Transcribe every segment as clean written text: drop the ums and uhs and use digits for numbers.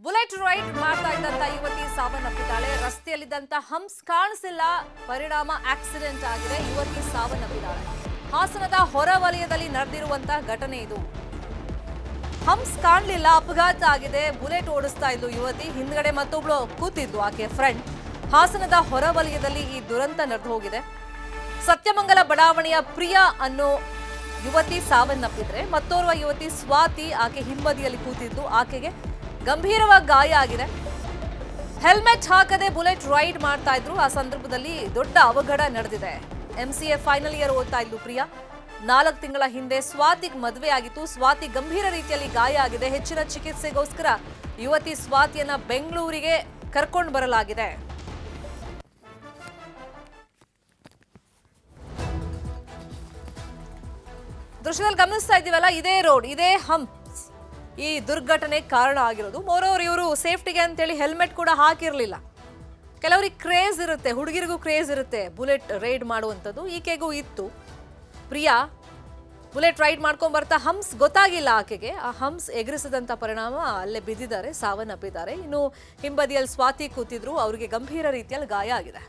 Bullet ride ಮಾಡ್ತಾ ಇದ್ದಂತ ಯುವತಿ ಸಾವನ್ನಪ್ಪಿದ್ದಾಳೆ. ರಸ್ತೆಯಲ್ಲಿದ್ದಂತ ಹಂಪ್ಸ್ ಕಾಣಿಸಿಲ್ಲ, ಪರಿಣಾಮ ಆಕ್ಸಿಡೆಂಟ್ ಆಗಿದೆ. ಯುವತಿ ಸಾವನ್ನಪ್ಪಿದ್ದಾಳೆ. ಹಾಸನದ ಹೊರವಲಯದಲ್ಲಿ ನಡೆದಿರುವಂತಹ ಘಟನೆ ಇದು. ಹಂಪ್ಸ್ ಕಾಣಲಿಲ್ಲ, ಅಪಘಾತ ಆಗಿದೆ. ಬುಲೆಟ್ ಓಡಿಸ್ತಾ ಇದ್ಲು ಯುವತಿ, ಹಿಂದ್ಗಡೆ ಮತ್ತೊಬ್ಳು ಕೂತಿದ್ಲು, ಆಕೆ ಫ್ರೆಂಡ್. ಹಾಸನದ ಹೊರವಲಯದಲ್ಲಿ ಈ ದುರಂತ ನಡೆದು ಹೋಗಿದೆ. ಸತ್ಯಮಂಗಲ ಬಡಾವಣೆಯ ಪ್ರಿಯಾ ಅನ್ನೋ ಯುವತಿ ಸಾವನ್ನಪ್ಪಿದ್ರೆ ಮತ್ತೋರ್ವ ಯುವತಿ ಸ್ವಾತಿ, ಆಕೆ ಹಿಂಬದಿಯಲ್ಲಿ ಕೂತಿದ್ದು, ಆಕೆಗೆ ಗಂಭೀರವಾಗಿ ಗಾಯ ಆಗಿದೆ. ಹೆಲ್ಮೆಟ್ ಹಾಕದೆ ಬುಲೆಟ್ ರೈಡ್ ಮಾಡ್ತಾ ಇದ್ರು. ಆ ಸಂದರ್ಭದಲ್ಲಿ ದೊಡ್ಡ ಅವಘಡ ನಡೆದಿದೆ. MCA ಫೈನಲ್ ಇಯರ್ ಓದ್ತಾ ಇದ್ಲು ಪ್ರಿಯಾ. 4 ತಿಂಗಳ ಹಿಂದೆ ಸ್ವಾತಿಗೆ ಮದುವೆ ಆಗಿತ್ತು. ಸ್ವಾತಿ ಗಂಭೀರ ರೀತಿಯಲ್ಲಿ ಗಾಯ ಆಗಿದೆ. ಹೆಚ್ಚಿನ ಚಿಕಿತ್ಸೆಗೋಸ್ಕರ ಯುವತಿ ಸ್ವಾತಿಯನ್ನ ಬೆಂಗಳೂರಿಗೆ ಕರ್ಕೊಂಡು ಬರಲಾಗಿದೆ. ದೃಶ್ಯದಲ್ಲಿ ಗಮನಿಸ್ತಾ ಇದ್ದೀವಲ್ಲ, ಇದೇ ರೋಡ್, ಇದೇ ಹಂಪ್ ಈ ದುರ್ಘಟನೆ ಕಾರಣ ಆಗಿರೋದು. ಮೋರೋವರ್ ಇವರು ಸೇಫ್ಟಿಗೆ ಅಂತೇಳಿ ಹೆಲ್ಮೆಟ್ ಕೂಡ ಹಾಕಿರಲಿಲ್ಲ. ಕೆಲವರಿಗೆ ಕ್ರೇಜ್ ಇರುತ್ತೆ, ಹುಡುಗಿರಿಗೂ ಕ್ರೇಜ್ ಇರುತ್ತೆ ಬುಲೆಟ್ ರೈಡ್ ಮಾಡುವಂಥದ್ದು. ಈಕೆಗೂ ಇತ್ತು. ಪ್ರಿಯಾ ಬುಲೆಟ್ ರೈಡ್ ಮಾಡ್ಕೊಂಡ್ ಬರ್ತಾ ಹಂಪ್ಸ್ ಗೊತ್ತಾಗಿಲ್ಲ ಆಕೆಗೆ. ಆ ಹಂಪ್ಸ್ ಎಗರಿಸಿದಂಥ ಪರಿಣಾಮ ಅಲ್ಲೇ ಬಿದ್ದಿದ್ದಾರೆ, ಸಾವನ್ನಪ್ಪಿದ್ದಾರೆ. ಇನ್ನು ಹಿಂಬದಿಯಲ್ಲಿ ಸ್ವಾತಿ ಕೂತಿದ್ರು, ಅವರಿಗೆ ಗಂಭೀರ ರೀತಿಯಲ್ಲಿ ಗಾಯ ಆಗಿದೆ.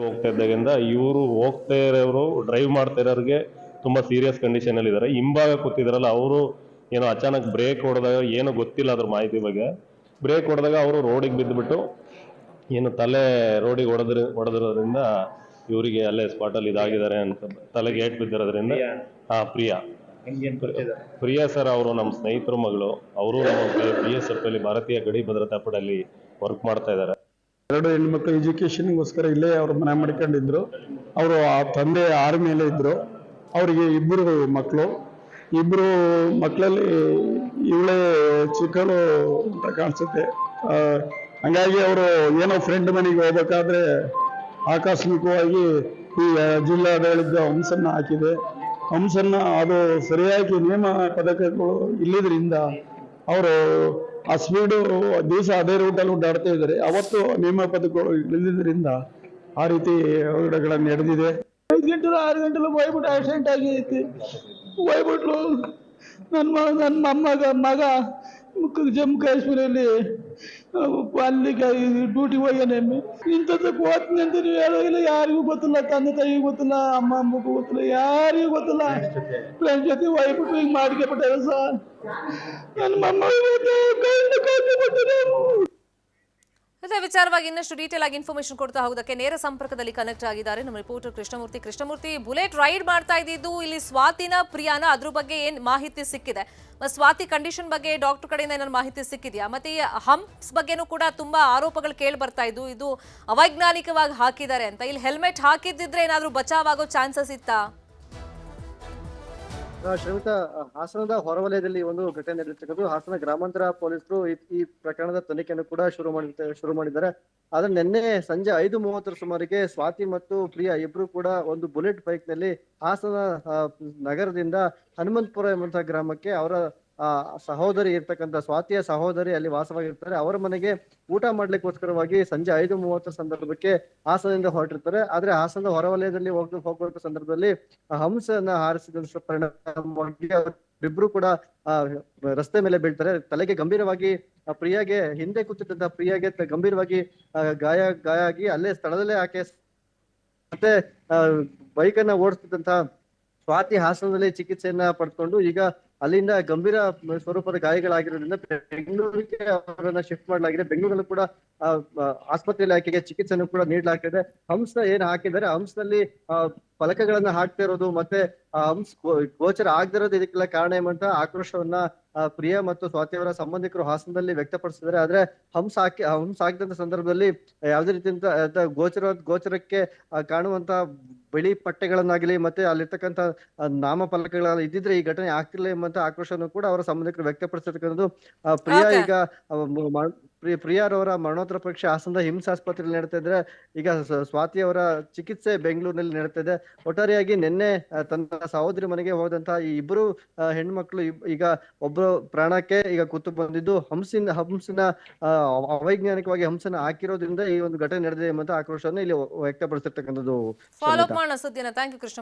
ಹೋಗ್ತಾ ಇದ್ದಾಗಿಂದ ಇವರು ಹೋಗ್ತಾ ಇರೋರು ಡ್ರೈವ್ ಮಾಡ್ತಾ ಇರೋರಿಗೆ ತುಂಬಾ ಸೀರಿಯಸ್ ಕಂಡೀಷನ್ ಅಲ್ಲಿ ಇದ್ದಾರೆ. ಹಿಂಭಾಗ ಕೂತಿದ್ರಲ್ಲ ಅವರು ಏನೋ ಅಚಾನಕ್ ಬ್ರೇಕ್ ಹೊಡೆದಾಗ ಏನೋ ಗೊತ್ತಿಲ್ಲ ಅದ್ರ ಮಾಹಿತಿ ಬಗ್ಗೆ. ಬ್ರೇಕ್ ಹೊಡೆದಾಗ ಅವರು ರೋಡಿಗೆ ಬಿದ್ದುಬಿಟ್ಟು ಏನು ತಲೆ ರೋಡಿಗೆ ಹೊಡೆದಿರೋದ್ರಿಂದ ಇವರಿಗೆ ಅಲ್ಲೇ ಸ್ಪಾಟಲ್ಲಿ ಇದಾಗಿದ್ದಾರೆ ಅಂತ, ತಲೆಗೆ ಏಟ್ ಬಿದ್ದಿರೋದ್ರಿಂದ. ಪ್ರಿಯಾ ಸರ್ ಅವರು ನಮ್ಮ ಸ್ನೇಹಿತರ ಮಗಳು. ಅವರು ನಮ್ಮ BSF ಅಲ್ಲಿ ಭಾರತೀಯ ಗಡಿ ಭದ್ರತಾ ಪಡೆಯಲ್ಲಿ ವರ್ಕ್ ಮಾಡ್ತಾ ಇದ್ದಾರೆ. 2 ಹೆಣ್ಮಕ್ಳು ಎಜುಕೇಶನ್ಗೋಸ್ಕರ ಇಲ್ಲೇ ಅವ್ರು ಮನೆ ಮಾಡ್ಕೊಂಡಿದ್ರು. ಅವರು ಆ ತಂದೆ ಆರ್ಮಿಯಲ್ಲೇ ಇದ್ರು. ಅವರಿಗೆ 2 ಮಕ್ಕಳು. 2 ಮಕ್ಕಳಲ್ಲಿ ಇವಳೇ ಚಿಕ್ಕಳು ಅಂತ ಕಾಣಿಸುತ್ತೆ. ಹಂಗಾಗಿ ಅವರು ಏನೋ ಫ್ರೆಂಡ್ ಮನೆಗೆ ಹೋಗ್ಬೇಕಾದ್ರೆ ಆಕಸ್ಮಿಕವಾಗಿ ಈ ಜಿಲ್ಲಾಡಳಿತ ಹಂಸನ್ನ ಹಾಕಿದೆ. ಹಂಸನ್ನ ಅದು ಸರಿಯಾಗಿ ನಿಯಮ ಪದಕಗಳು ಇಲ್ಲದ್ರಿಂದ ಅವರು ಆ ಸ್ಪೀಡು ದಿವಸ ಅದೇ ರೂಟಲ್ಲಿ ಓಡಾಡ್ತಾ ಇದ್ದಾರೆ. ಅವತ್ತು ನಿಯಮ ಪದಕಗಳು ಇಲ್ಲದ್ರಿಂದ ಆ ರೀತಿ ಅವಘಡಗಳು ನಡೆದಿದೆ. 5 ಗಂಟೆ 6 ಗಂಟೆಲ್ಲ ಹೋಗ್ಬಿಟ್ಟು ಆಕ್ಸಿಡೆಂಟ್ ಆಗೈತಿ. ಹೋಗ್ಬಿಟ್ಲು ನನ್ನ ಮಗ ಜಮ್ಮು ಕಾಶ್ಮೀರಲ್ಲಿ ಅಲ್ಲಿಗೆ ಡ್ಯೂಟಿಗೆ ಹೋಗ್ಯಾನೆ. ಇಂಥದ್ದಕ್ಕೆ ಹೋಗ್ತೀನಿ ಅಂತ ನೀವು ಹೇಳೋಗಿಲ್ಲ. ಯಾರಿಗೂ ಗೊತ್ತಿಲ್ಲ, ತಂದೆ ತಾಯಿಗೂ ಗೊತ್ತಿಲ್ಲ, ಅಮ್ಮಗೂ ಗೊತ್ತಿಲ್ಲ, ಯಾರಿಗೂ ಗೊತ್ತಿಲ್ಲ. ಫ್ರೆಂಡ್ ಜೊತೆ ಹೋಗ್ಬಿಟ್ಟು ಹಿಂಗೆ ಮಾಡ್ಕೊಬಿಟ್ಟಾರೆ ಸರ್. ನನ್ನ ಇದೇ ವಿಚಾರವಾಗಿ ಇನ್ನಷ್ಟು ಡೀಟೇಲ್ ಆಗಿ ಇನ್ಫಾರ್ಮೇಶನ್ ಕೊಡ್ತಾ ಹೋಗೋದಕ್ಕೆ ನೇರ ಸಂಪರ್ಕದಲ್ಲಿ ಕನೆಕ್ಟ್ ಆಗಿದ್ದಾರೆ ನಮ್ಮ ರಿಪೋರ್ಟರ್ ಕೃಷ್ಣಮೂರ್ತಿ. ಬುಲೆಟ್ ರೈಡ್ ಮಾಡ್ತಾ ಇದ್ದಿದ್ದು ಇಲ್ಲಿ ಸ್ವಾತಿನ ಪ್ರಿಯಾನ, ಅದ್ರ ಬಗ್ಗೆ ಏನ್ ಮಾಹಿತಿ ಸಿಕ್ಕಿದೆ? ಸ್ವಾತಿ ಕಂಡೀಷನ್ ಬಗ್ಗೆ ಡಾಕ್ಟರ್ ಕಡೆಯಿಂದ ಏನಾದ್ರು ಮಾಹಿತಿ ಸಿಕ್ಕಿದೆಯಾ? ಮತ್ತೆ ಈ ಹಂಪ್ಸ್ ಬಗ್ಗೆನೂ ಕೂಡ ತುಂಬಾ ಆರೋಪಗಳು ಕೇಳಿ ಬರ್ತಾ ಇದ್ದು, ಇದು ಅವೈಜ್ಞಾನಿಕವಾಗಿ ಹಾಕಿದ್ದಾರೆ ಅಂತ. ಇಲ್ಲಿ ಹೆಲ್ಮೆಟ್ ಹಾಕಿದ್ದಿದ್ರೆ ಏನಾದ್ರೂ ಬಚಾವ್ ಆಗೋ ಚಾನ್ಸಸ್ ಇತ್ತಾ? ಶ್ರೀಮಿತಾ, ಹಾಸನದ ಹೊರವಲಯದಲ್ಲಿ ಒಂದು ಘಟನೆ ನಡೆದಿರ್ತಕ್ಕಂಥದ್ದು. ಹಾಸನ ಗ್ರಾಮಾಂತರ ಪೊಲೀಸರು ಈ ಪ್ರಕರಣದ ತನಿಖೆಯನ್ನು ಕೂಡ ಶುರು ಮಾಡಿದ್ದಾರೆ. ಆದ್ರೆ ನಿನ್ನೆ ಸಂಜೆ 5:30 ಸುಮಾರಿಗೆ ಸ್ವಾತಿ ಮತ್ತು ಪ್ರಿಯಾ ಇಬ್ರು ಕೂಡ ಒಂದು ಬುಲೆಟ್ ಬೈಕ್ ನಲ್ಲಿ ಹಾಸನ ನಗರದಿಂದ ಹನುಮಂತಪುರ ಎಂಬಂತಹ ಗ್ರಾಮಕ್ಕೆ ಅವರ ಸಹೋದರಿ ಇರ್ತಕ್ಕಂಥ ಸ್ವಾತಿಯ ಸಹೋದರಿ ಅಲ್ಲಿ ವಾಸವಾಗಿರ್ತಾರೆ. ಅವರ ಮನೆಗೆ ಊಟ ಮಾಡ್ಲಿಕ್ಕೋಸ್ಕರವಾಗಿ ಸಂಜೆ 5:30 ಸಂದರ್ಭಕ್ಕೆ ಹಾಸನದಿಂದ ಹೊರಟಿರ್ತಾರೆ. ಆದ್ರೆ ಹಾಸನದ ಹೊರವಲಯದಲ್ಲಿ ಹೋಗುವ ಸಂದರ್ಭದಲ್ಲಿ ಹಂಸನ ಹಾರಿಸಿದ ಪರಿಣಾಮವಾಗಿ ಅವರಿಬ್ರು ಕೂಡ ರಸ್ತೆ ಮೇಲೆ ಬೀಳ್ತಾರೆ. ತಲೆಗೆ ಗಂಭೀರವಾಗಿ ಪ್ರಿಯಾಗೆ, ಹಿಂದೆ ಕೂತಿದ್ದಂತ ಪ್ರಿಯಾಗೆ ಗಂಭೀರವಾಗಿ ಗಾಯ ಆಗಿ ಅಲ್ಲೇ ಸ್ಥಳದಲ್ಲೇ ಆಕೆ ಮತ್ತೆ ಬೈಕನ್ನ ಓಡಿಸ್ತಿದ್ದಂತ ಸ್ವಾತಿ ಹಾಸನದಲ್ಲಿ ಚಿಕಿತ್ಸೆಯನ್ನ ಪಡ್ಕೊಂಡು ಈಗ ಅಲ್ಲಿಂದ ಗಂಭೀರ ಸ್ವರೂಪದ ಗಾಯಗಳಾಗಿರೋದ್ರಿಂದ ಬೆಂಗಳೂರಿಗೆ ಅವರನ್ನ ಶಿಫ್ಟ್ ಮಾಡಲಾಗಿದೆ. ಬೆಂಗಳೂರಲ್ಲೂ ಕೂಡ ಆಸ್ಪತ್ರೆಯಲ್ಲಿ ಆಕೆಗೆ ಚಿಕಿತ್ಸೆಯನ್ನು ಕೂಡ ನೀಡಲಾಗ್ತಿದೆ. ಹಂಸ ಏನ್ ಹಾಕಿದ್ದಾರೆ, ಹಂಸದಲ್ಲಿ ಫಲಕಗಳನ್ನ ಹಾಕ್ತಾ ಇರೋದು ಮತ್ತೆ ಹಂಸ್ ಗೋಚರ ಆಗದಿರೋದು ಇದಕ್ಕೆಲ್ಲ ಕಾರಣ ಎಂಬಂತ ಆಕ್ರೋಶವನ್ನ ಪ್ರಿಯಾ ಮತ್ತು ಸ್ವಾತಿ ಅವರ ಸಂಬಂಧಿಕರು ಹಾಸನದಲ್ಲಿ ವ್ಯಕ್ತಪಡಿಸಿದ್ದಾರೆ. ಆದ್ರೆ ಹಂಸ ಹಾಕಿದಂತ ಸಂದರ್ಭದಲ್ಲಿ ಯಾವುದೇ ರೀತಿಯಂತ ಗೋಚರಕ್ಕೆ ಕಾಣುವಂತ ಬಿಳಿ ಪಟ್ಟೆಗಳನ್ನಾಗಲಿ ಮತ್ತೆ ಅಲ್ಲಿರ್ತಕ್ಕಂಥ ನಾಮಫಲಕಗಳ ಇದ್ದಿದ್ರೆ ಈ ಘಟನೆ ಆಗ್ತಿರ್ಲಿಲ್ಲ ಎಂಬಂತ ಆಕ್ರೋಶವನ್ನು ಕೂಡ ಅವರ ಸಂಬಂಧಿಕರು ವ್ಯಕ್ತಪಡಿಸಿರ್ತಕ್ಕಂಥದ್ದು. ಪ್ರಿಯಾ ಈಗ ಪ್ರಿಯಾರವರ ಮರಣೋತ್ತರ ಪರೀಕ್ಷೆ ಹಾಸನದ ಹಿಮ್ಸ್ ಆಸ್ಪತ್ರೆಯಲ್ಲಿ ನಡೀತಾ ಇದ್ರೆ, ಈಗ ಸ್ವಾತಿ ಅವರ ಚಿಕಿತ್ಸೆ ಬೆಂಗಳೂರಿನಲ್ಲಿ ನಡೀತಾ ಇದೆ. ಒಟ್ಟಾರೆಯಾಗಿ ನಿನ್ನೆ ತನ್ನ ಸಹೋದರಿ ಮನೆಗೆ ಹೋದಂತಹ ಈ 2 ಹೆಣ್ಮಕ್ಳು ಈಗ ಒಬ್ಬರು ಪ್ರಾಣಕ್ಕೆ ಈಗ ಕುತ್ತು ಬಂದಿದ್ದು, ಹಂಸಿನ ಅವೈಜ್ಞಾನಿಕವಾಗಿ ಹಂಸನ ಹಾಕಿರೋದ್ರಿಂದ ಈ ಒಂದು ಘಟನೆ ನಡೆದಿದೆ ಎಂಬಂತ ಆಕ್ರೋಶವನ್ನು ಇಲ್ಲಿ ವ್ಯಕ್ತಪಡಿಸಿರ್ತಕ್ಕಂಥದ್ದು. ಫಾಲೋ ಅಪ್ ಮಾಡೋಣ ಸುದ್ದಿನ. Thank you Krishna.